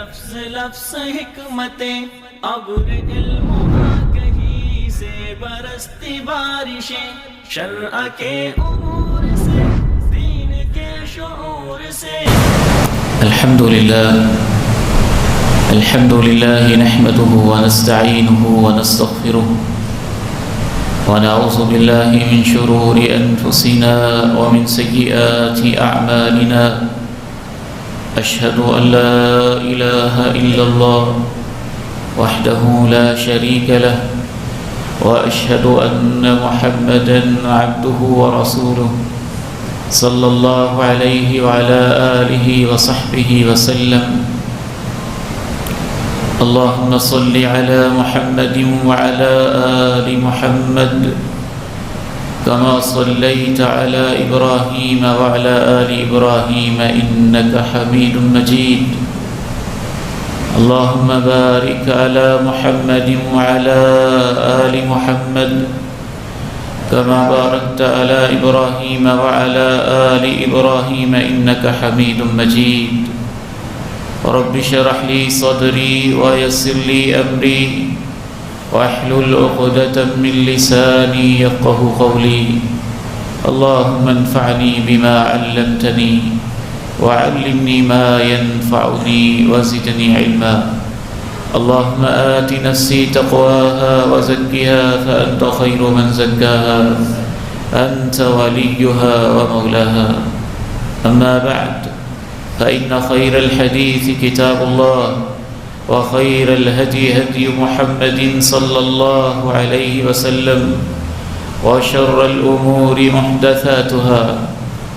لفظ لفظ حکمتیں ابر علم کہیں سے برستی بارشیں شرع کے امور سے دین کے شعور سے الحمد لله نحمده ونستعينه ونستغفره ونعوذ بالله من شرور أنفسنا ومن سيئات أعمالنا أشهد أن لا إله إلا الله وحده لا شريك له وأشهد أن محمدا عبده ورسوله صلى الله عليه وعلى آله وصحبه وسلم اللهم صل على محمد وعلى آل محمد كما صليت على إبراهيم وعلى آل إبراهيم إنك حميد مجيد اللهم بارك على محمد وعلى آل محمد كما باركت على إبراهيم وعلى آل إبراهيم إنك حميد مجيد رب اشرح لي صدري ويسر لي أمري واحلل عقدة من لساني يفقهوا قولي اللهم انفعني بما علمتني وعلمني ما ينفعني وزدني علما اللهم آت نفسي تقواها وزكها فأنت خير من زكاها أنت وليها ومولاها أما بعد فإن خير الحديث كتاب الله وخير الهدي هدي محمد صلى الله عليه وسلم وشر الأمور محدثاتها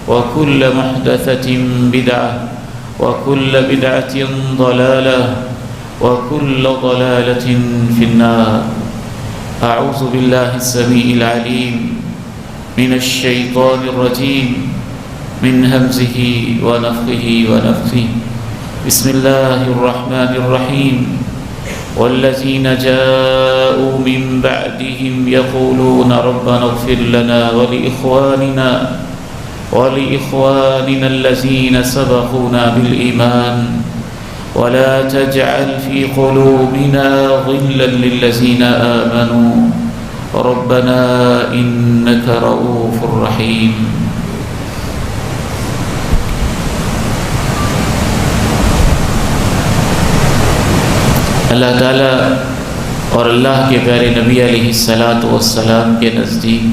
وكل محدثة بدعة وكل بدعة ضلالة وكل ضلالة في النار أعوذ بالله السميع العليم من الشيطان الرجيم من همزه ونفخه ونفثه بسم الله الرحمن الرحيم والذين جاءوا من بعدهم يقولون ربنا اغفر لنا ولإخواننا الذين سبقونا بالإيمان ولا تجعل في قلوبنا غلا للذين آمنوا ربنا إنك رؤوف رحيم اللہ تعالیٰ اور اللہ کے پیارے نبی علیہ الصلاۃ والسلام کے نزدیک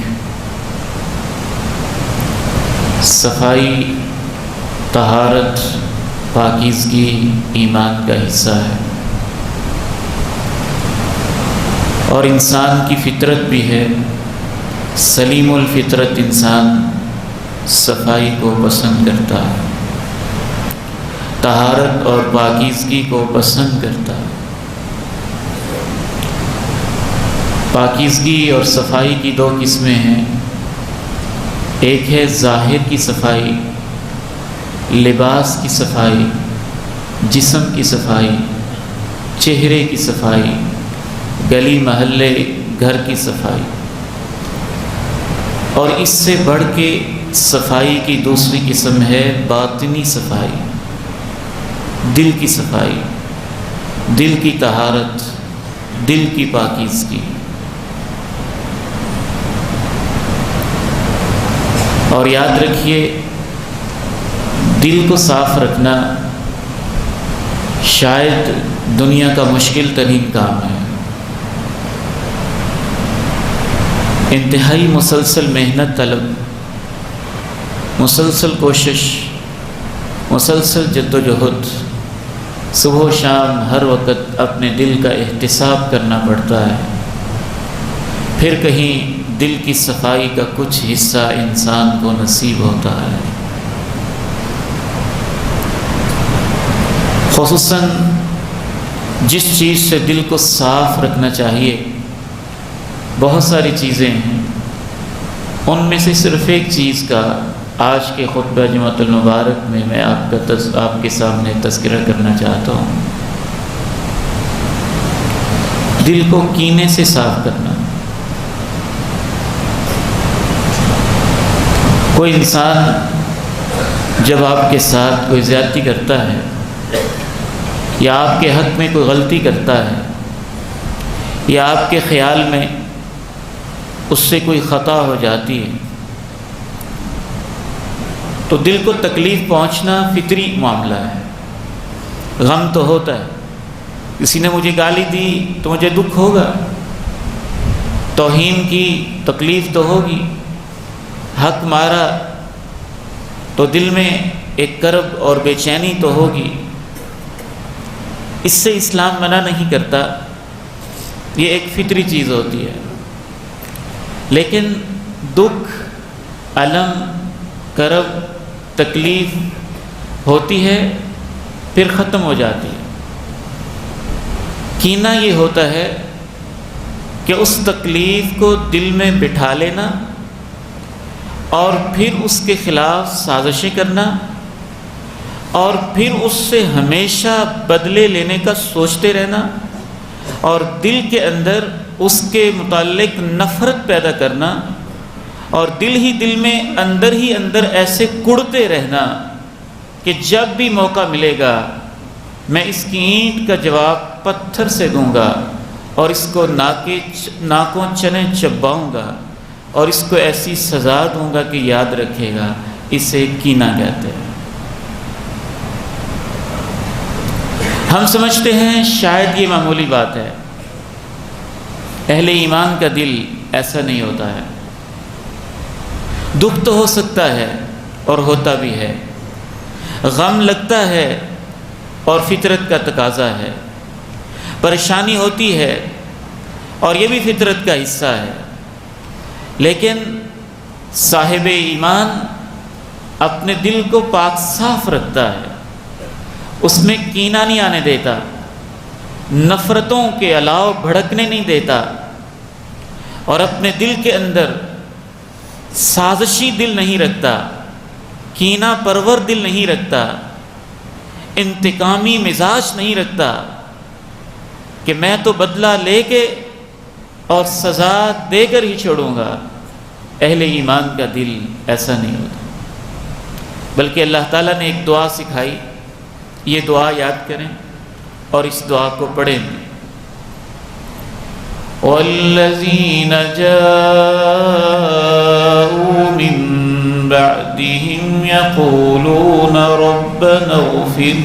صفائی، طہارت، پاکیزگی ایمان کا حصہ ہے اور انسان کی فطرت بھی ہے۔ سلیم الفطرت انسان صفائی کو پسند کرتا ہے، طہارت اور پاکیزگی کو پسند کرتا ہے۔ پاکیزگی اور صفائی کی دو قسمیں ہیں، ایک ہے ظاہر کی صفائی، لباس کی صفائی، جسم کی صفائی، چہرے کی صفائی، گلی محلے گھر کی صفائی، اور اس سے بڑھ کے صفائی کی دوسری قسم ہے باطنی صفائی، دل کی صفائی، دل کی طہارت، دل کی پاکیزگی۔ اور یاد رکھیے، دل کو صاف رکھنا شاید دنیا کا مشکل ترین کام ہے۔ انتہائی مسلسل محنت طلب، مسلسل کوشش، مسلسل جد و جہد، صبح و شام ہر وقت اپنے دل کا احتساب کرنا پڑتا ہے، پھر کہیں دل کی صفائی کا کچھ حصہ انسان کو نصیب ہوتا ہے۔ خصوصاً جس چیز سے دل کو صاف رکھنا چاہیے، بہت ساری چیزیں ہیں، ان میں سے صرف ایک چیز کا آج کے خطبہ جمعۃ المبارک میں آپ کے سامنے تذکرہ کرنا چاہتا ہوں۔ دل کو کینے سے صاف کرنا۔ کوئی انسان جب آپ کے ساتھ کوئی زیادتی کرتا ہے یا آپ کے حق میں کوئی غلطی کرتا ہے یا آپ کے خیال میں اس سے کوئی خطا ہو جاتی ہے تو دل کو تکلیف پہنچنا فطری معاملہ ہے، غم تو ہوتا ہے۔ کسی نے مجھے گالی دی تو مجھے دکھ ہوگا، توہین کی تکلیف تو ہوگی، حق مارا تو دل میں ایک کرب اور بے چینی تو ہوگی۔ اس سے اسلام منع نہیں کرتا، یہ ایک فطری چیز ہوتی ہے، لیکن دکھ، الم، کرب، تکلیف ہوتی ہے پھر ختم ہو جاتی ہے۔ کینہ یہ ہوتا ہے کہ اس تکلیف کو دل میں بٹھا لینا اور پھر اس کے خلاف سازشیں کرنا اور پھر اس سے ہمیشہ بدلے لینے کا سوچتے رہنا اور دل کے اندر اس کے متعلق نفرت پیدا کرنا اور دل ہی دل میں اندر ہی اندر ایسے کڑتے رہنا کہ جب بھی موقع ملے گا میں اس کی اینٹ کا جواب پتھر سے دوں گا اور اس کو ناکوں چنے چباؤں گا اور اس کو ایسی سزا دوں گا کہ یاد رکھے گا۔ اسے کینہ کہتے ہیں۔ ہم سمجھتے ہیں شاید یہ معمولی بات ہے، اہل ایمان کا دل ایسا نہیں ہوتا ہے۔ دکھ تو ہو سکتا ہے اور ہوتا بھی ہے، غم لگتا ہے اور فطرت کا تقاضا ہے، پریشانی ہوتی ہے اور یہ بھی فطرت کا حصہ ہے، لیکن صاحب ایمان اپنے دل کو پاک صاف رکھتا ہے، اس میں کینہ نہیں آنے دیتا، نفرتوں کے الاؤ بھڑکنے نہیں دیتا اور اپنے دل کے اندر سازشی دل نہیں رکھتا، کینہ پرور دل نہیں رکھتا، انتقامی مزاج نہیں رکھتا کہ میں تو بدلہ لے کے اور سزا دے کر ہی چھوڑوں گا۔ اہل ایمان کا دل ایسا نہیں ہوتا، بلکہ اللہ تعالیٰ نے ایک دعا سکھائی، یہ دعا یاد کریں اور اس دعا کو پڑھیں۔ وَالَّذِينَ جَاءُوا مِن بَعْدِهِمْ يَقُولُونَ رَبَّنَا اغْفِرْ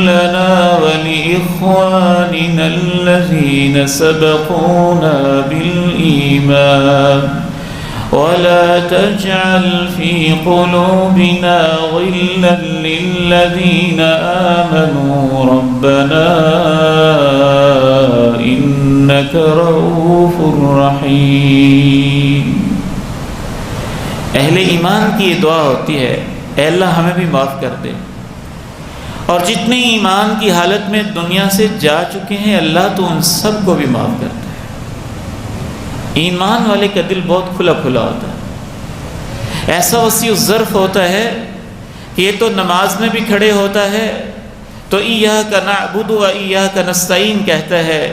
لَنَا وَلِإِخْوَانِنَا الَّذِينَ سَبَقُونَا بِالْإِيمَانِ وَلَا تَجْعَلْ فِي قُلُوبِنَا غِلًّا لِّلَّذِينَ آمَنُوا رَبَّنَا إِنَّكَ رَءُوفٌ رَحِيمٌ۔ اہل ایمان کی یہ دعا ہوتی ہے، اے اللہ ہمیں بھی معاف کر دے، اور جتنے ایمان کی حالت میں دنیا سے جا چکے ہیں اللہ تو ان سب کو بھی معاف کر دے۔ ایمان والے کا دل بہت کھلا کھلا ہوتا ہے، ایسا وسیع الظرف ہوتا ہے کہ یہ تو نماز میں بھی کھڑے ہوتا ہے تو ایاک نعبد و ایاک نستعین کہتا ہے،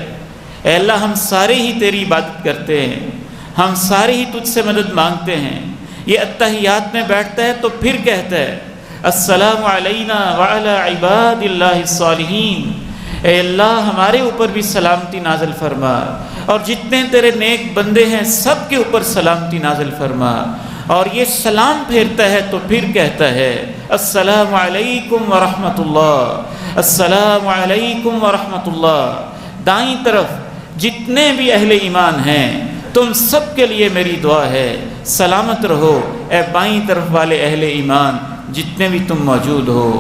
اے اللہ ہم سارے ہی تیری عبادت کرتے ہیں، ہم سارے ہی تجھ سے مدد مانگتے ہیں۔ یہ اتحیات میں بیٹھتا ہے تو پھر کہتا ہے السلام علینا وعلی عباد اللہ الصالحین، اے اللہ ہمارے اوپر بھی سلامتی نازل فرما اور جتنے تیرے نیک بندے ہیں سب کے اوپر سلامتی نازل فرما۔ اور یہ سلام پھیرتا ہے تو پھر کہتا ہے السلام علیکم ورحمۃ اللہ، السلام علیکم ورحمۃ اللہ۔ دائیں طرف جتنے بھی اہل ایمان ہیں تم سب کے لیے میری دعا ہے، سلامت رہو۔ اے بائیں طرف والے اہل ایمان جتنے بھی تم موجود ہو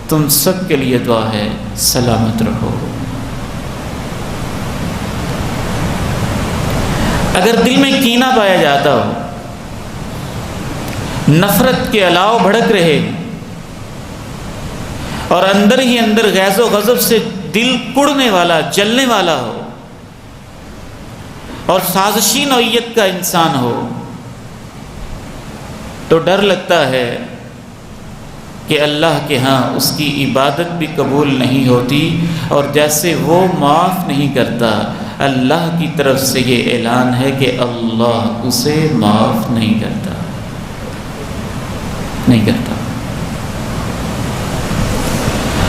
تم سب کے لیے دعا ہے، سلامت رہو۔ اگر دل میں کینہ پایا جاتا ہو، نفرت کے الاؤ بھڑک رہے اور اندر ہی اندر غیظ و غضب سے دل کڑنے والا، جلنے والا ہو اور سازشی نوعیت کا انسان ہو تو ڈر لگتا ہے کہ اللہ کے ہاں اس کی عبادت بھی قبول نہیں ہوتی، اور جیسے وہ معاف نہیں کرتا اللہ کی طرف سے یہ اعلان ہے کہ اللہ اسے معاف نہیں کرتا۔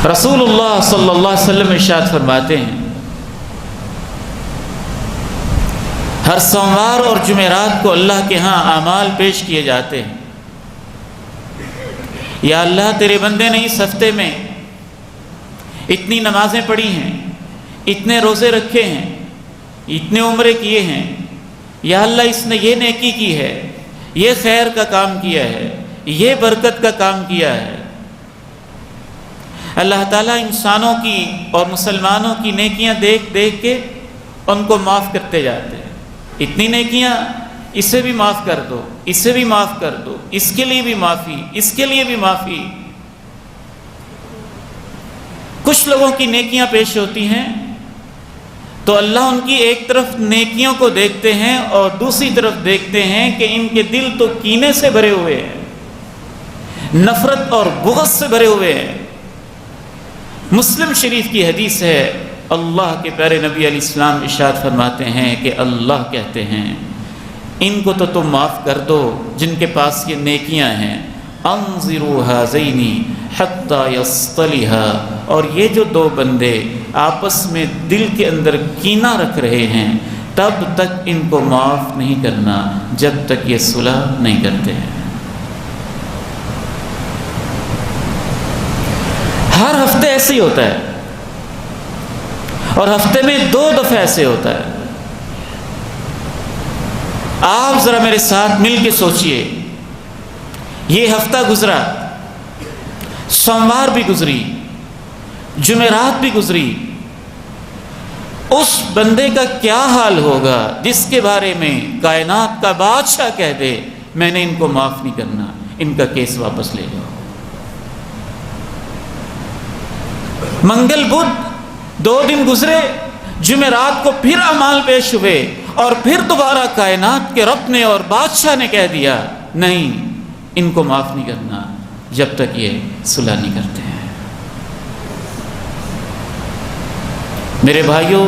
رسول اللہ صلی اللہ علیہ وسلم ارشاد فرماتے ہیں ہر سوموار اور جمعرات کو اللہ کے ہاں اعمال پیش کیے جاتے ہیں. یا اللہ تیرے بندے نے اس ہفتے میں اتنی نمازیں پڑھی ہیں، اتنے روزے رکھے ہیں، اتنے عمرے کیے ہیں. یا اللہ اس نے یہ نیکی کی ہے، یہ خیر کا کام کیا ہے، یہ برکت کا کام کیا ہے. اللہ تعالیٰ انسانوں کی اور مسلمانوں کی نیکیاں دیکھ دیکھ کے ان کو معاف کرتے جاتے ہیں. اتنی نیکیاں، اسے بھی معاف کر دو، اسے بھی معاف کر دو، اس کے لیے بھی معافی، اس کے لیے بھی معافی. کچھ لوگوں کی نیکیاں پیش ہوتی ہیں تو اللہ ان کی ایک طرف نیکیوں کو دیکھتے ہیں اور دوسری طرف دیکھتے ہیں کہ ان کے دل تو کینے سے بھرے ہوئے ہیں، نفرت اور بغض سے بھرے ہوئے ہیں. مسلم شریف کی حدیث ہے، اللہ کے پیارے نبی علیہ السلام ارشاد فرماتے ہیں کہ اللہ کہتے ہیں ان کو تو تم معاف کر دو جن کے پاس یہ نیکیاں ہیں. انظروا هذین حتی یصطلحا، اور یہ جو دو بندے آپس میں دل کے اندر کینہ رکھ رہے ہیں تب تک ان کو معاف نہیں کرنا جب تک یہ صلح نہیں کرتے ہیں. ہر ہفتے ایسے ہی ہوتا ہے اور ہفتے میں 2 دفعہ ایسے ہوتا ہے. آپ ذرا میرے ساتھ مل کے سوچئے، یہ ہفتہ گزرا، سوموار بھی گزری، جمعرات بھی گزری، اس بندے کا کیا حال ہوگا جس کے بارے میں کائنات کا بادشاہ کہہ دے میں نے ان کو معاف نہیں کرنا، ان کا کیس واپس لے جاؤ. منگل بدھ 2 دن گزرے، جمعرات کو پھر اعمال پیش ہوئے اور پھر دوبارہ کائنات کے رب نے اور بادشاہ نے کہہ دیا نہیں، ان کو معاف نہیں کرنا جب تک یہ صلح نہیں کرتے ہیں. میرے بھائیوں،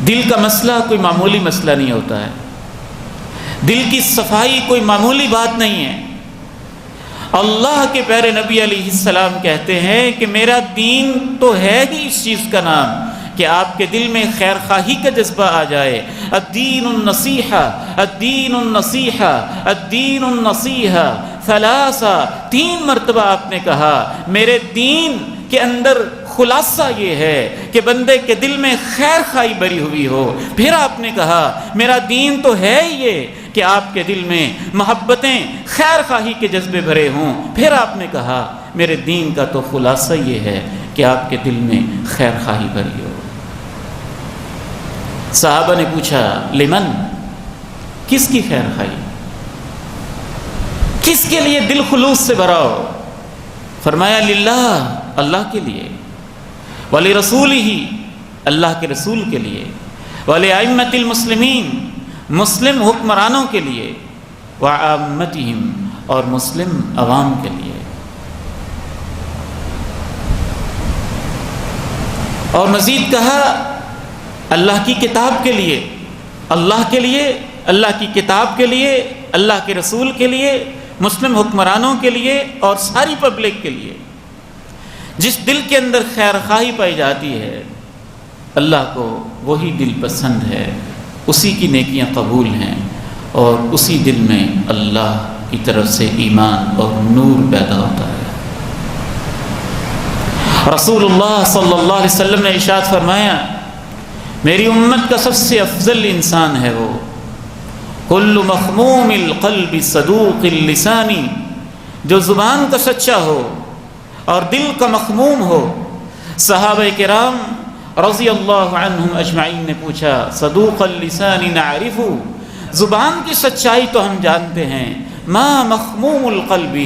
دل کا مسئلہ کوئی معمولی مسئلہ نہیں ہوتا ہے. دل کی صفائی کوئی معمولی بات نہیں ہے. اللہ کے پیارے نبی علیہ السلام کہتے ہیں کہ میرا دین تو ہے ہی اس چیز کا نام کہ آپ کے دل میں خیر خواہی کا جذبہ آ جائے. الدین النصیحہ، الدین النصیحہ، الدین النصیحہ ثلاثہ، 3 مرتبہ آپ نے کہا میرے دین کے اندر خلاصہ یہ ہے کہ بندے کے دل میں خیر خواہی بری ہوئی ہو. پھر آپ نے کہا میرا دین تو ہے یہ کہ آپ کے دل میں محبتیں، خیر خواہی کے جذبے بھرے ہوں. پھر آپ نے کہا میرے دین کا تو خلاصہ یہ ہے کہ آپ کے دل میں خیر خواہی بھری ہو. صحابہ نے پوچھا لمن، کس کی خیر خواہی، کس کے لیے دل خلوص سے بھرا ہو؟ فرمایا للہ، اللہ کے لیے، ولرسولہ، اللہ کے رسول کے لیے، ولأئمة المسلمین، مسلم حکمرانوں کے لیے، وعامتہم، اور مسلم عوام کے لیے. اور مزید کہا اللہ کی کتاب کے لیے، اللہ کے لیے، اللہ کی کتاب کے لیے، اللہ کے رسول کے لیے، مسلم حکمرانوں کے لیے اور ساری پبلک کے لیے. جس دل کے اندر خیر خواہی پائی جاتی ہے اللہ کو وہی دل پسند ہے، اسی کی نیکیاں قبول ہیں اور اسی دل میں اللہ کی طرف سے ایمان اور نور پیدا ہوتا ہے. رسول اللہ صلی اللہ علیہ وسلم نے ارشاد فرمایا میری امت کا سب سے افضل انسان ہے وہ کل مخموم القلب صدوق اللسان، جو زبان کا سچا ہو اور دل کا مخموم ہو. صحابہ کرام رضی اللہ عنہم اجمعین نے پوچھا صدوق اللسان نعرف، زبان کی سچائی تو ہم جانتے ہیں، ما مخموم القلب،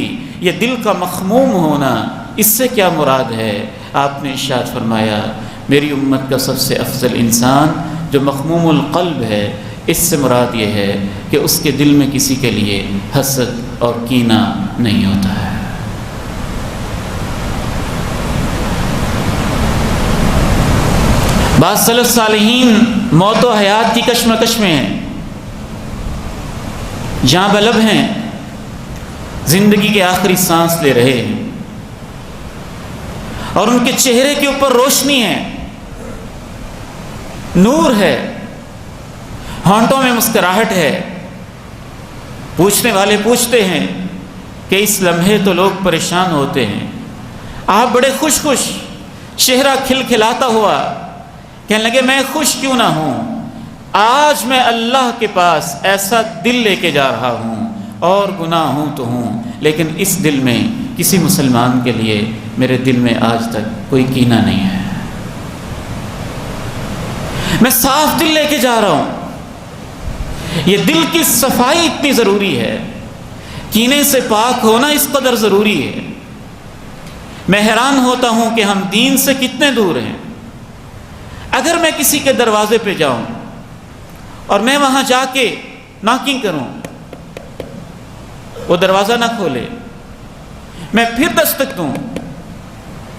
یہ دل کا مخموم ہونا، اس سے کیا مراد ہے؟ آپ نے ارشاد فرمایا میری امت کا سب سے افضل انسان جو مخموم القلب ہے، اس سے مراد یہ ہے کہ اس کے دل میں کسی کے لیے حسد اور کینہ نہیں ہوتا ہے. بعض سلف صالحین موت و حیات کی کشمکش میں ہیں، جاں بلب ہیں، زندگی کے آخری سانس لے رہے ہیں اور ان کے چہرے کے اوپر روشنی ہے، نور ہے، ہونٹوں میں مسکراہٹ ہے۔ پوچھنے والے پوچھتے ہیں کہ اس لمحے تو لوگ پریشان ہوتے ہیں، آپ بڑے خوش چہرہ کھلکھلاتا ہوا کہنے لگے میں خوش کیوں نہ ہوں، آج میں اللہ کے پاس ایسا دل لے کے جا رہا ہوں، اور گناہ ہوں تو ہوں، لیکن اس دل میں کسی مسلمان کے لیے میرے دل میں آج تک کوئی کینہ نہیں ہے، میں صاف دل لے کے جا رہا ہوں۔ یہ دل کی صفائی اتنی ضروری ہے، کینے سے پاک ہونا اس قدر ضروری ہے۔ میں حیران ہوتا ہوں کہ ہم دین سے کتنے دور ہیں۔ اگر میں کسی کے دروازے پہ جاؤں اور میں وہاں جا کے ناکنگ کروں، وہ دروازہ نہ کھولے، میں پھر دستک دوں،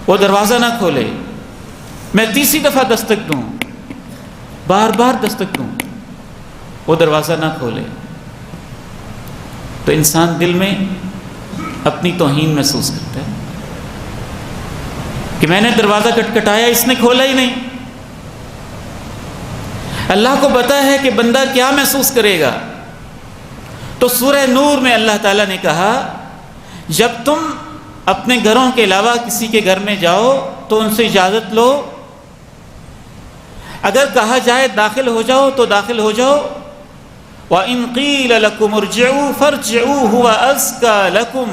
وہ دروازہ نہ کھولے، میں تیسری دفعہ دستک دوں، بار بار دستک دوں، وہ دروازہ نہ کھولے، تو انسان دل میں اپنی توہین محسوس کرتا ہے کہ میں نے دروازہ کھٹکھٹایا، اس نے کھولا ہی نہیں۔ اللہ کو پتہ ہے کہ بندہ کیا محسوس کرے گا، تو سورہ نور میں اللہ تعالیٰ نے کہا جب تم اپنے گھروں کے علاوہ کسی کے گھر میں جاؤ تو ان سے اجازت لو، اگر کہا جائے داخل ہو جاؤ تو داخل ہو جاؤ، وَإِن قِيلَ لَكُمُ ارْجِعُوا فَارْجِعُوا هُوَ أَزْكَىٰ لَكُمْ،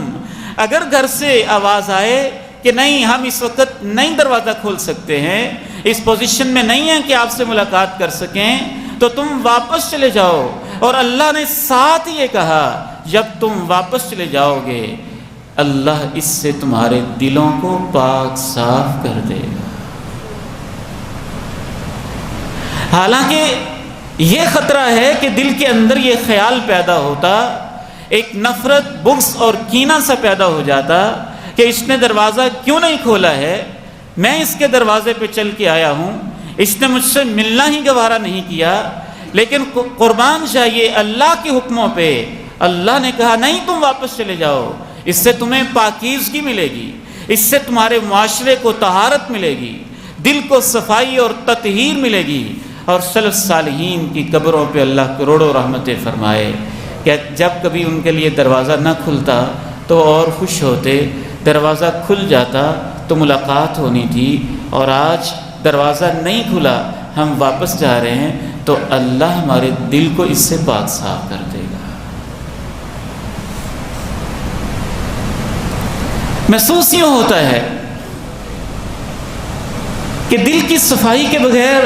اگر گھر سے آواز آئے کہ نہیں ہم اس وقت نہیں دروازہ کھول سکتے ہیں، اس پوزیشن میں نہیں ہیں کہ آپ سے ملاقات کر سکیں، تو تم واپس چلے جاؤ۔ اور اللہ نے ساتھ یہ کہا جب تم واپس چلے جاؤ گے اللہ اس سے تمہارے دلوں کو پاک صاف کر دے گا۔ حالانکہ یہ خطرہ ہے کہ دل کے اندر یہ خیال پیدا ہوتا، ایک نفرت، بغض اور کینہ سا پیدا ہو جاتا کہ اس نے دروازہ کیوں نہیں کھولا ہے، میں اس کے دروازے پہ چل کے آیا ہوں، اس نے مجھ سے ملنا ہی گوارا نہیں کیا، لیکن قربان جائیے اللہ کے حکموں پہ، اللہ نے کہا نہیں تم واپس چلے جاؤ، اس سے تمہیں پاکیزگی ملے گی، اس سے تمہارے معاشرے کو طہارت ملے گی، دل کو صفائی اور تطہیر ملے گی۔ اور سلف صالحین کی قبروں پہ اللہ کروڑوں رحمتیں فرمائے کہ جب کبھی ان کے لیے دروازہ نہ کھلتا تو اور خوش ہوتے، دروازہ کھل جاتا تو ملاقات ہونی تھی، اور آج دروازہ نہیں کھلا ہم واپس جا رہے ہیں تو اللہ ہمارے دل کو اس سے پاک صاف کر دے گا۔ محسوس یوں ہوتا ہے کہ دل کی صفائی کے بغیر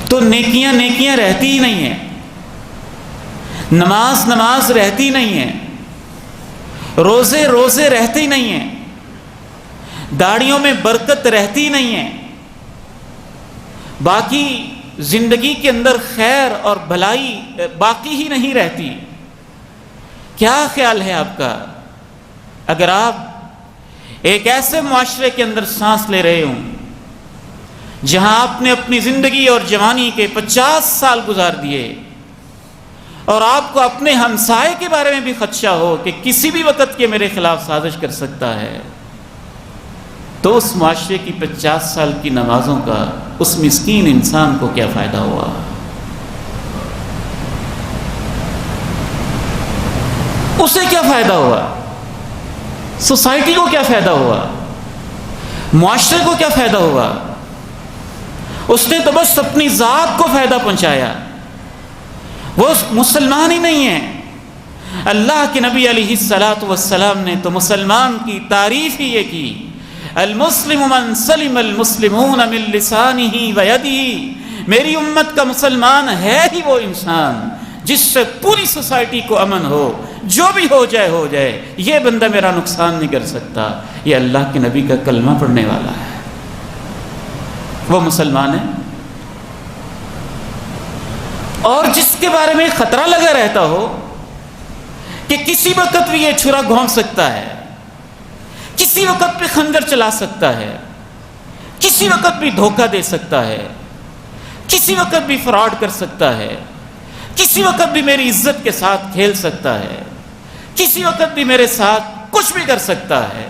تو نیکیاں رہتی ہی نہیں ہیں، نماز رہتی نہیں ہے، روزے رہتے ہی نہیں ہیں، داڑھیوں میں برکت رہتی نہیں ہے، باقی زندگی کے اندر خیر اور بھلائی باقی ہی نہیں رہتی۔ کیا خیال ہے آپ کا اگر آپ ایک ایسے معاشرے کے اندر سانس لے رہے ہوں جہاں آپ نے اپنی زندگی اور جوانی کے 50 سال گزار دیے، اور آپ کو اپنے ہمسائے کے بارے میں بھی خدشہ ہو کہ کسی بھی وقت یہ میرے خلاف سازش کر سکتا ہے، تو اس معاشرے کی 50 سال کی نمازوں کا اس مسکین انسان کو کیا فائدہ ہوا؟ اسے کیا فائدہ ہوا؟ سوسائٹی کو کیا فائدہ ہوا؟ معاشرے کو کیا فائدہ ہوا؟ اس نے تو بس اپنی ذات کو فائدہ پہنچایا، وہ مسلمان ہی نہیں ہے۔ اللہ کے نبی علیہ السلام نے تو مسلمان کی تعریف ہی یہ کی، المسلم من سلم المسلمون من لسانہ ویدہ، میری امت کا مسلمان ہے ہی وہ انسان جس سے پوری سوسائٹی کو امن ہو، جو بھی ہو جائے، یہ بندہ میرا نقصان نہیں کر سکتا۔ یہ اللہ کے نبی کا کلمہ پڑھنے والا ہے، وہ مسلمان ہے۔ اور جس کے بارے میں خطرہ لگا رہتا ہو کہ کسی وقت بھی یہ چھرا گھونپ سکتا ہے، کسی وقت بھی خنجر چلا سکتا ہے، کسی وقت بھی دھوکہ دے سکتا ہے، کسی وقت بھی فراڈ کر سکتا ہے، کسی وقت بھی میری عزت کے ساتھ کھیل سکتا ہے، کسی وقت بھی میرے ساتھ کچھ بھی کر سکتا ہے،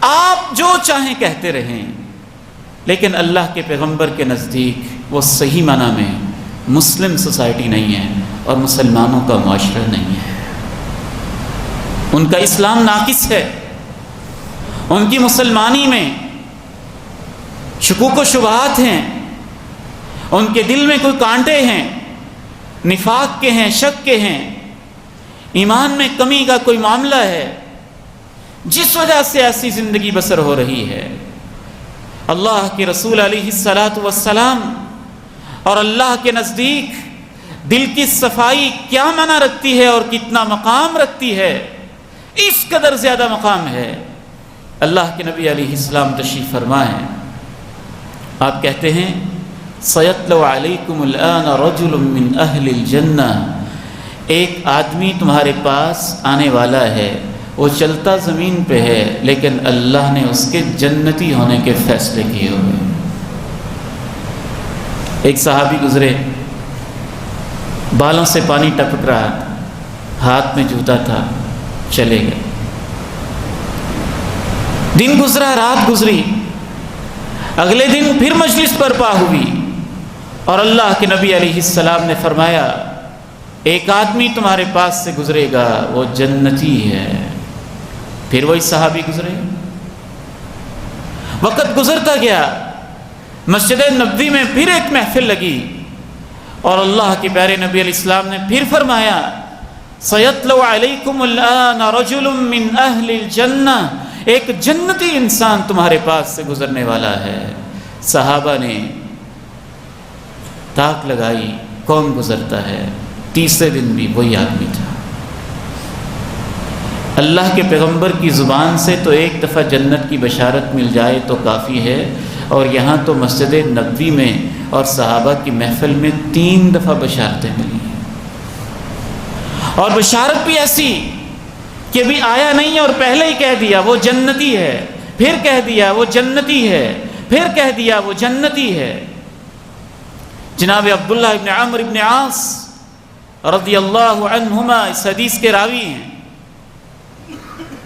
آپ آپ جو چاہیں کہتے رہیں، لیکن اللہ کے پیغمبر کے نزدیک وہ صحیح معنی میں مسلم سوسائٹی نہیں ہے اور مسلمانوں کا معاشرہ نہیں ہے۔ ان کا اسلام ناقص ہے، ان کی مسلمانی میں شکوک و شبہات ہیں، ان کے دل میں کوئی کانٹے ہیں، نفاق کے ہیں، شک کے ہیں، ایمان میں کمی کا کوئی معاملہ ہے، جس وجہ سے ایسی زندگی بسر ہو رہی ہے۔ اللہ کے رسول علیہ الصلاۃ والسلام اور اللہ کے نزدیک دل کی صفائی کیا معنی رکھتی ہے اور کتنا مقام رکھتی ہے، اس قدر زیادہ مقام ہے۔ اللہ کے نبی علیہ السلام تشریف فرما ہے، آپ کہتے ہیں سَيَطْلُعُ عَلَيْكُمُ الْآنَ رَجُلٌ مِّنْ أَهْلِ الْجَنَّةِ، ایک آدمی تمہارے پاس آنے والا ہے، وہ چلتا زمین پہ ہے لیکن اللہ نے اس کے جنتی ہونے کے فیصلے کیے ہوئے۔ ایک صحابی گزرے، بالوں سے پانی ٹپک رہا تھا، ہاتھ میں جوتا تھا، چلے گئے۔ دن گزرا، رات گزری، اگلے دن پھر مجلس برپا ہوئی اور اللہ کے نبی علیہ السلام نے فرمایا ایک آدمی تمہارے پاس سے گزرے گا، وہ جنتی ہے۔ پھر وہی صحابی گزرے، وقت گزرتا گیا، مسجد نبوی میں پھر ایک محفل لگی اور اللہ کے پیارے نبی علیہ السلام نے پھر فرمایا سَيَطْلُعُ عَلَيْكُمُ الْآنَ رَجُلٌ مِّنْ أَهْلِ الْجَنَّةِ، ایک جنتی انسان تمہارے پاس سے گزرنے والا ہے۔ صحابہ نے تاک لگائی کون گزرتا ہے، تیسرے دن بھی وہی آدمی تھا۔ اللہ کے پیغمبر کی زبان سے تو ایک دفعہ جنت کی بشارت مل جائے تو کافی ہے، اور یہاں تو مسجد نبوی میں اور صحابہ کی محفل میں 3 دفعہ بشارتیں ملی ہیں، اور بشارت بھی ایسی کہ ابھی آیا نہیں اور پہلے ہی کہہ دیا وہ جنتی ہے، پھر کہہ دیا وہ جنتی ہے، پھر کہہ دیا وہ جنتی ہے۔ جناب عبداللہ ابن عمرو ابن عاص رضی اللہ عنہما اس حدیث کے راوی ہیں،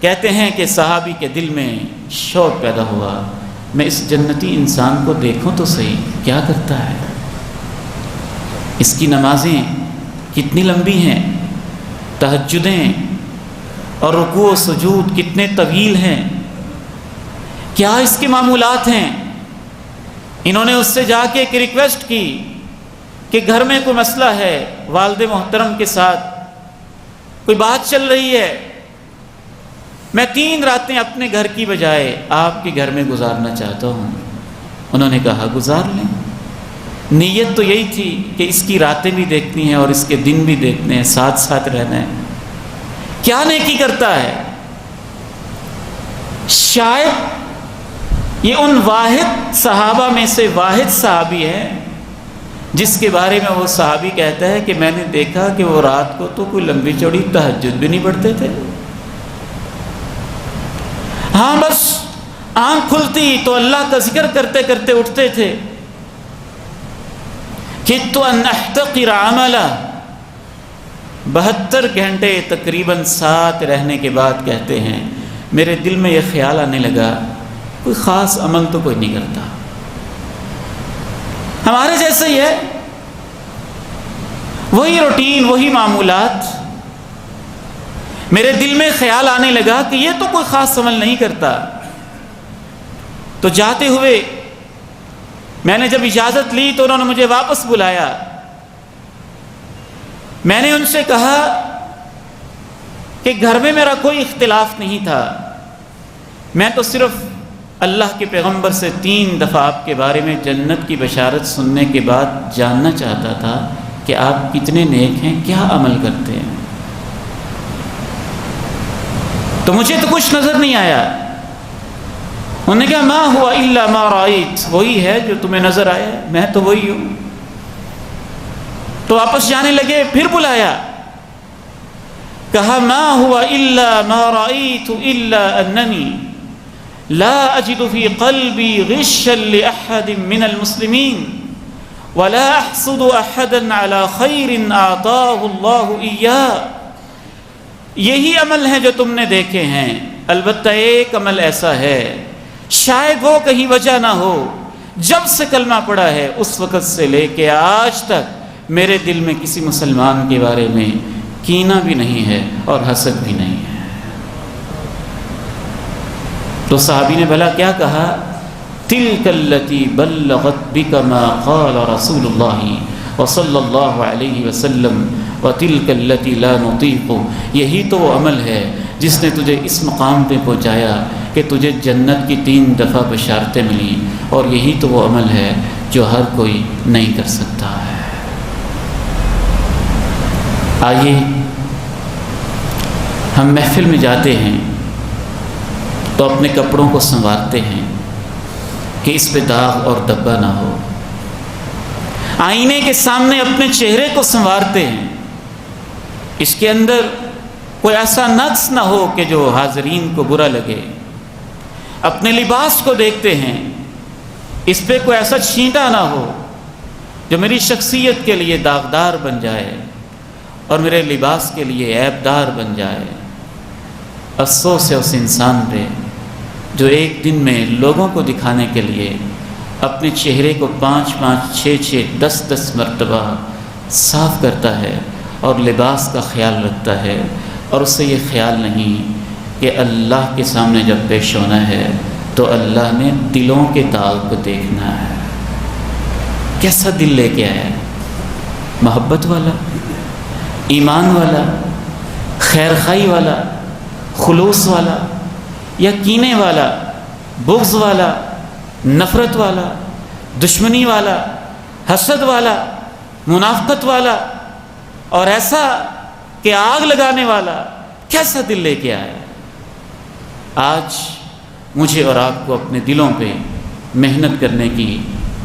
کہتے ہیں کہ صحابی کے دل میں شوق پیدا ہوا، میں اس جنتی انسان کو دیکھوں تو صحیح کیا کرتا ہے، اس کی نمازیں کتنی لمبی ہیں، تہجدیں اور رکوع و سجود کتنے طویل ہیں، کیا اس کے معمولات ہیں۔ انہوں نے اس سے جا کے ایک ریکویسٹ کی کہ گھر میں کوئی مسئلہ ہے، والد محترم کے ساتھ کوئی بات چل رہی ہے، میں 3 راتیں اپنے گھر کی بجائے آپ کے گھر میں گزارنا چاہتا ہوں۔ انہوں نے کہا گزار لیں، نیت تو یہی تھی کہ اس کی راتیں بھی دیکھنی ہیں اور اس کے دن بھی دیکھنے ہیں، ساتھ ساتھ رہنا ہے۔ کیا نیکی کرتا ہے، شاید یہ ان واحد صحابہ میں سے واحد صحابی ہے جس کے بارے میں وہ صحابی کہتا ہے کہ میں نے دیکھا کہ وہ رات کو تو کوئی لمبی چوڑی تہجد بھی نہیں پڑھتے تھے، ہاں بس آنکھ کھلتی تو اللہ کا ذکر کرتے کرتے اٹھتے تھے۔ کدت ان احتقر عملا، 72 گھنٹے تقریباً ساتھ رہنے کے بعد کہتے ہیں میرے دل میں یہ خیال آنے لگا کوئی خاص عمل تو کوئی نہیں کرتا، ہمارے جیسے ہی ہے، وہی روٹین، وہی معمولات۔ میرے دل میں خیال آنے لگا کہ یہ تو کوئی خاص عمل نہیں کرتا۔ تو جاتے ہوئے میں نے جب اجازت لی تو انہوں نے مجھے واپس بلایا، میں نے ان سے کہا کہ گھر میں میرا کوئی اختلاف نہیں تھا، میں تو صرف اللہ کے پیغمبر سے 3 دفعہ آپ کے بارے میں جنت کی بشارت سننے کے بعد جاننا چاہتا تھا کہ آپ کتنے نیک ہیں، کیا عمل کرتے ہیں، تو مجھے تو کچھ نظر نہیں آیا۔ انہوں نے کہا ما ہوا الا ما رأیت، وہی ہے جو تمہیں نظر آیا، میں تو وہی ہوں۔ تو واپس جانے لگے، پھر بلایا، کہا ما ہوا الا ما رأیت الا اننی لا اجد فی قلبی غشا لأحد من المسلمین ولا احسد احدا علی خیر اعطاہ اللہ ایاہ۔ یہی عمل ہے جو تم نے دیکھے ہیں، البتہ ایک عمل ایسا ہے شاید وہ کہیں وجہ نہ ہو جب سے کلمہ پڑھا ہے اس وقت سے لے کے آج تک میرے دل میں کسی مسلمان کے بارے میں کینہ بھی نہیں ہے اور حسد بھی نہیں ہے۔ تو صحابی نے بھلا کیا کہا؟ تِلْكَ الَّتِي بَلَّغَتْ بِكَ مَا قَالَ رَسُولُ اللَّهِ وَصَلَّى اللَّهُ عَلَيْهِ وَسَلَّمَ وَتِلْكَ الَّتِي لَا نُطِيقُ، یہی تو وہ عمل ہے جس نے تجھے اس مقام پہ پہنچایا کہ تجھے جنت کی 3 دفعہ بشارتیں ملیں، اور یہی تو وہ عمل ہے جو ہر کوئی نہیں کر سکتا ہے۔ آئیے ہم محفل میں جاتے ہیں تو اپنے کپڑوں کو سنوارتے ہیں کہ اس پہ داغ اور دبا نہ ہو، آئینے کے سامنے اپنے چہرے کو سنوارتے ہیں اس کے اندر کوئی ایسا نقص نہ ہو کہ جو حاضرین کو برا لگے، اپنے لباس کو دیکھتے ہیں اس پہ کوئی ایسا چھینٹا نہ ہو جو میری شخصیت کے لیے داغدار بن جائے اور میرے لباس کے لیے عیبدار بن جائے۔ افسوس ہے اس انسان پہ جو ایک دن میں لوگوں کو دکھانے کے لیے اپنے چہرے کو 5-5 6-6 10-10 مرتبہ صاف کرتا ہے اور لباس کا خیال رکھتا ہے، اور اسے یہ خیال نہیں کہ اللہ کے سامنے جب پیش ہونا ہے تو اللہ نے دلوں کے تال کو دیکھنا ہے۔ کیسا دل لے کے آیا؟ محبت والا، ایمان والا، خیر خواہی والا، خلوص والا، یا کینے والا، بغض والا، نفرت والا، دشمنی والا، حسد والا، منافقت والا، اور ایسا کہ آگ لگانے والا؟ کیسا دل لے کے آیا؟ آج مجھے اور آپ کو اپنے دلوں پہ محنت کرنے کی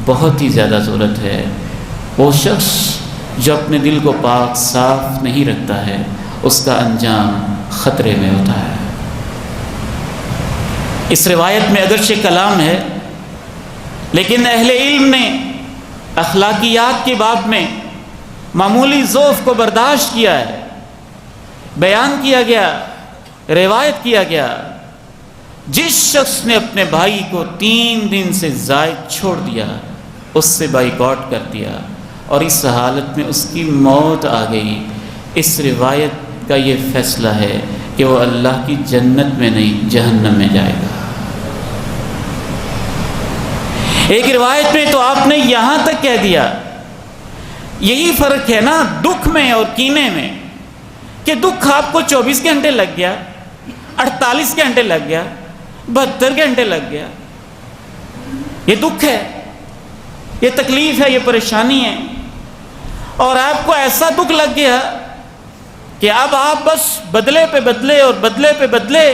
بہت ہی زیادہ ضرورت ہے۔ وہ شخص جو اپنے دل کو پاک صاف نہیں رکھتا ہے اس کا انجام خطرے میں ہوتا ہے۔ اس روایت میں اگرچہ کلام ہے لیکن اہل علم نے اخلاقیات کے باب میں معمولی ضعف کو برداشت کیا ہے، بیان کیا گیا، روایت کیا گیا۔ جس شخص نے اپنے بھائی کو 3 دن سے زائد چھوڑ دیا، اس سے بائیکاٹ کر دیا، اور اس حالت میں اس کی موت آ گئی، اس روایت کا یہ فیصلہ ہے کہ وہ اللہ کی جنت میں نہیں جہنم میں جائے گا۔ ایک روایت میں تو آپ نے یہاں تک کہہ دیا، یہی فرق ہے نا دکھ میں اور کینے میں، کہ دکھ آپ کو 24 گھنٹے لگ گیا، 48 گھنٹے لگ گیا، 72 گھنٹے لگ گیا، یہ دکھ ہے، یہ تکلیف ہے، یہ پریشانی ہے، اور آپ کو ایسا دکھ لگ گیا کہ اب آپ بس بدلے پہ بدلے اور بدلے پہ بدلے۔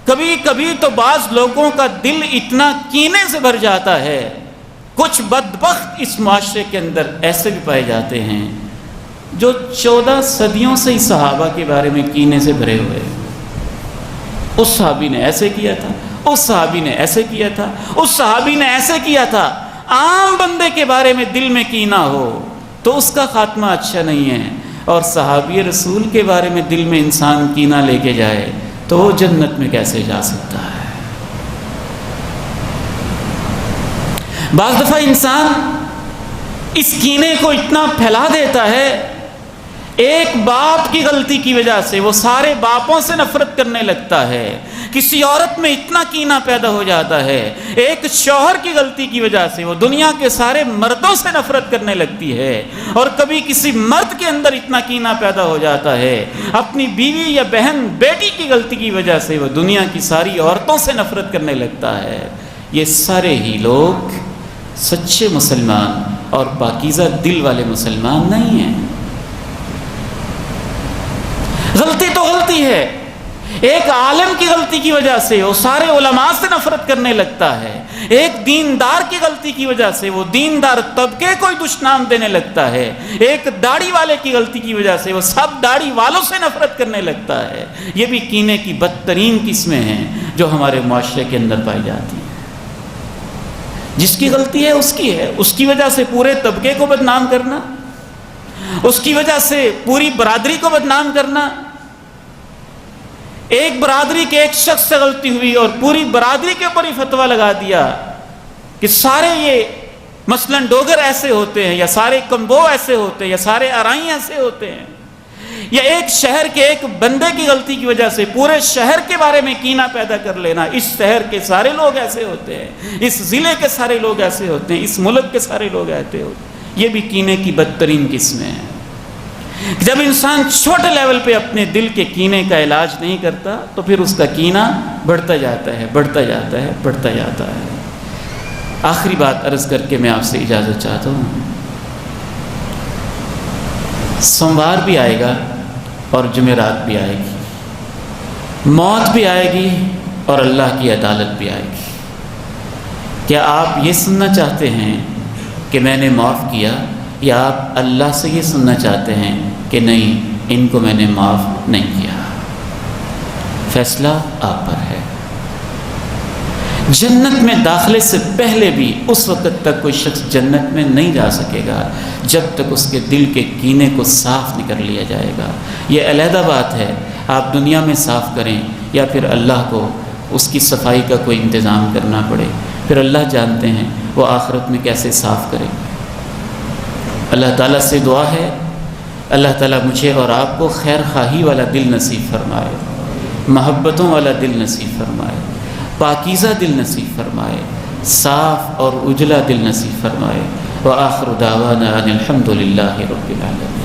کبھی کبھی تو بعض لوگوں کا دل اتنا کینے سے بھر جاتا ہے، کچھ بدبخت اس معاشرے کے اندر ایسے بھی پائے جاتے ہیں جو 14 صدیوں سے ہی صحابہ کے بارے میں کینے سے بھرے ہوئے، اس صحابی نے ایسے کیا تھا، اس صحابی نے ایسے کیا تھا، اس صحابی نے ایسے کیا تھا۔ عام بندے کے بارے میں دل میں کینہ ہو تو اس کا خاتمہ اچھا نہیں ہے، اور صحابی رسول کے بارے میں دل میں انسان کینہ لے کے جائے تو وہ جنت میں کیسے جا سکتا ہے؟ بعض دفعہ انسان اس کینے کو اتنا پھیلا دیتا ہے، ایک باپ کی غلطی کی وجہ سے وہ سارے باپوں سے نفرت کرنے لگتا ہے، کسی عورت میں اتنا کینہ پیدا ہو جاتا ہے، ایک شوہر کی غلطی کی وجہ سے وہ دنیا کے سارے مردوں سے نفرت کرنے لگتی ہے، اور کبھی کسی مرد کے اندر اتنا کینہ پیدا ہو جاتا ہے اپنی بیوی یا بہن بیٹی کی غلطی کی وجہ سے وہ دنیا کی ساری عورتوں سے نفرت کرنے لگتا ہے۔ یہ سارے ہی لوگ سچے مسلمان اور پاکیزہ دل والے مسلمان نہیں ہیں۔ غلطی تو غلطی ہے، ایک عالم کی غلطی کی وجہ سے وہ سارے علماء سے نفرت کرنے لگتا ہے، ایک دیندار کی غلطی کی وجہ سے وہ دیندار طبقے کو ہی دشنام دینے لگتا ہے، ایک داڑھی والے کی غلطی کی وجہ سے وہ سب داڑھی والوں سے نفرت کرنے لگتا ہے۔ یہ بھی کینے کی بدترین قسمیں ہیں جو ہمارے معاشرے کے اندر پائی جاتی ہیں۔ جس کی غلطی ہے اس کی وجہ سے پورے طبقے کو بدنام کرنا، اس کی وجہ سے پوری برادری کو بدنام کرنا۔ ایک برادری کے ایک شخص سے غلطی ہوئی اور پوری برادری کے اوپر ہی فتویٰ لگا دیا کہ سارے یہ مثلا ڈوگر ایسے ہوتے ہیں، یا سارے کمبو ایسے ہوتے ہیں، یا سارے ارائی ایسے ہوتے ہیں، یا ایک شہر کے ایک بندے کی غلطی کی وجہ سے پورے شہر کے بارے میں کینہ پیدا کر لینا، اس شہر کے سارے لوگ ایسے ہوتے ہیں، اس ضلع کے سارے لوگ ایسے ہوتے ہیں، اس ملک کے سارے لوگ ایسے ہوتے ہیں، یہ بھی کینے کی بدترین قسمیں ہیں۔ جب انسان چھوٹے لیول پہ اپنے دل کے کینے کا علاج نہیں کرتا تو پھر اس کا کینہ بڑھتا جاتا ہے، بڑھتا جاتا ہے، بڑھتا جاتا ہے۔ آخری بات عرض کر کے میں آپ سے اجازت چاہتا ہوں، سوموار بھی آئے گا اور جمعرات بھی آئے گی، موت بھی آئے گی اور اللہ کی عدالت بھی آئے گی۔ کیا آپ یہ سننا چاہتے ہیں کہ میں نے معاف کیا، یا آپ اللہ سے یہ سننا چاہتے ہیں کہ نہیں ان کو میں نے معاف نہیں کیا؟ فیصلہ آپ پر ہے۔ جنت میں داخلے سے پہلے بھی اس وقت تک کوئی شخص جنت میں نہیں جا سکے گا جب تک اس کے دل کے کینے کو صاف نہیں کر لیا جائے گا۔ یہ علیحدہ بات ہے، آپ دنیا میں صاف کریں یا پھر اللہ کو اس کی صفائی کا کوئی انتظام کرنا پڑے، پھر اللہ جانتے ہیں وہ آخرت میں کیسے صاف کریں۔ اللہ تعالیٰ سے دعا ہے، اللہ تعالیٰ مجھے اور آپ کو خیر خواہی والا دل نصیب فرمائے، محبتوں والا دل نصیب فرمائے، پاکیزہ دل نصیب فرمائے، صاف اور اجلا دل نصیب فرمائے۔ وآخر دعوانا ان الحمد للہ رب العالمین۔